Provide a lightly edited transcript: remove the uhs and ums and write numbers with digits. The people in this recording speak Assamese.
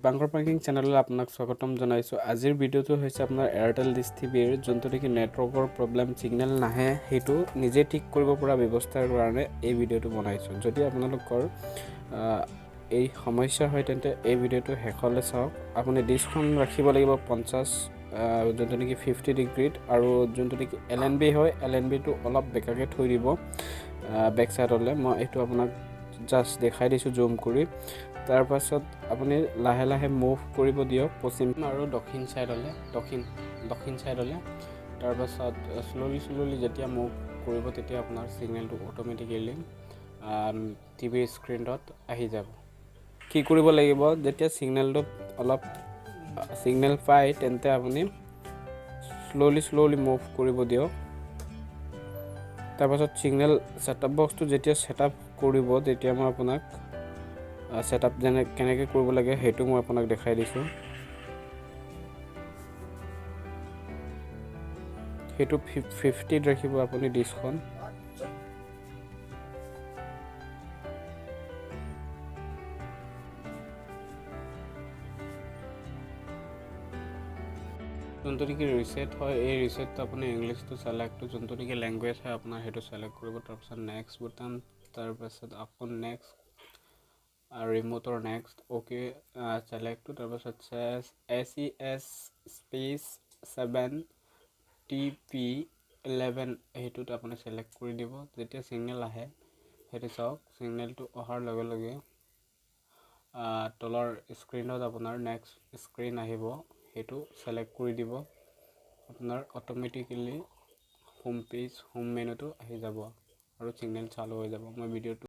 বাংকৰ পাৰ্কিং চেনেললৈ আপোনাক স্বাগতম জনাইছোঁ। আজিৰ ভিডিঅ'টো হৈছে আপোনাৰ এয়াৰটেল ডিছ টিভিৰ যোনটো নেকি নেটৱৰ্কৰ প্ৰব্লেম, ছিগনেল নাহে, সেইটো নিজে ঠিক কৰিব পৰা ব্যৱস্থাৰ কাৰণে এই ভিডিঅ'টো বনাইছোঁ। যদি আপোনালোকৰ এই সমস্যা হয় তেন্তে এই ভিডিঅ'টো শেষলৈ চাওক। আপুনি ডিছখন ৰাখিব লাগিব 50 যোনটো নেকি 50 ডিগ্ৰীত, আৰু যোনটো নেকি LNB হয় LNBটো অলপ বেকাকৈ থৈ দিব বেক চাইডলৈ। মই এইটো আপোনাক জাষ্ট দেখাই দিছোঁ জুম কৰি। তাৰ পাছত আপুনি লাহে লাহে মুভ কৰিব দিয়ক পশ্চিম আৰু দক্ষিণ চাইডলৈ। তাৰ পাছত শ্ল'লি যেতিয়া মুভ কৰিব তেতিয়া আপোনাৰ ছিগনেলটো অট'মেটিকেলি টিভিৰ স্ক্ৰীণত আহি যাব। কি কৰিব লাগিব, যেতিয়া ছিগনেল পায় তেন্তে আপুনি শ্ল'লি মুভ কৰিব দিয়ক। তাৰপাছত ছিগনেল ছেটআপ বক্সটো যেতিয়া ছেটআপ কৰিব তেতিয়া মই আপোনাক ছেটআপ কেনেকৈ কৰিব লাগে সেইটো মই আপোনাক দেখাই দিছোঁ। সেইটো 50ত ৰাখিব আপুনি ডিছখন। যোনটো নেকি ৰিছেট হয়, এই ৰিছেটটো আপুনি ইংলিছটো ছেলেক্টটো যোনটো নেকি লেংগুৱেজ হয় আপোনাৰ সেইটো ছেলেক্ট কৰিব। তাৰপাছত নেক্সট বুটাম, তাৰপাছত আকৌ নেক্সট ৰিম'টৰ নেক্সট অ'কে ছেলেক্টটো, তাৰপাছত SES স্পেচ 7TP11 সেইটোত আপুনি ছেলেক্ট কৰি দিব। যেতিয়া ছিগনেল আহে সেইটো চাওক, ছিগনেলটো অহাৰ লগে লগে তলৰ স্ক্ৰীণত আপোনাৰ নেক্সট স্ক্ৰীণ আহিব, সেইটো ছেলেক্ট কৰি দিব। আপোনাৰ অট'মেটিকেলি হোম মেনুটো আহি যাব আৰু ছিগনেল চালু হৈ যাব। মই ভিডিঅ'টো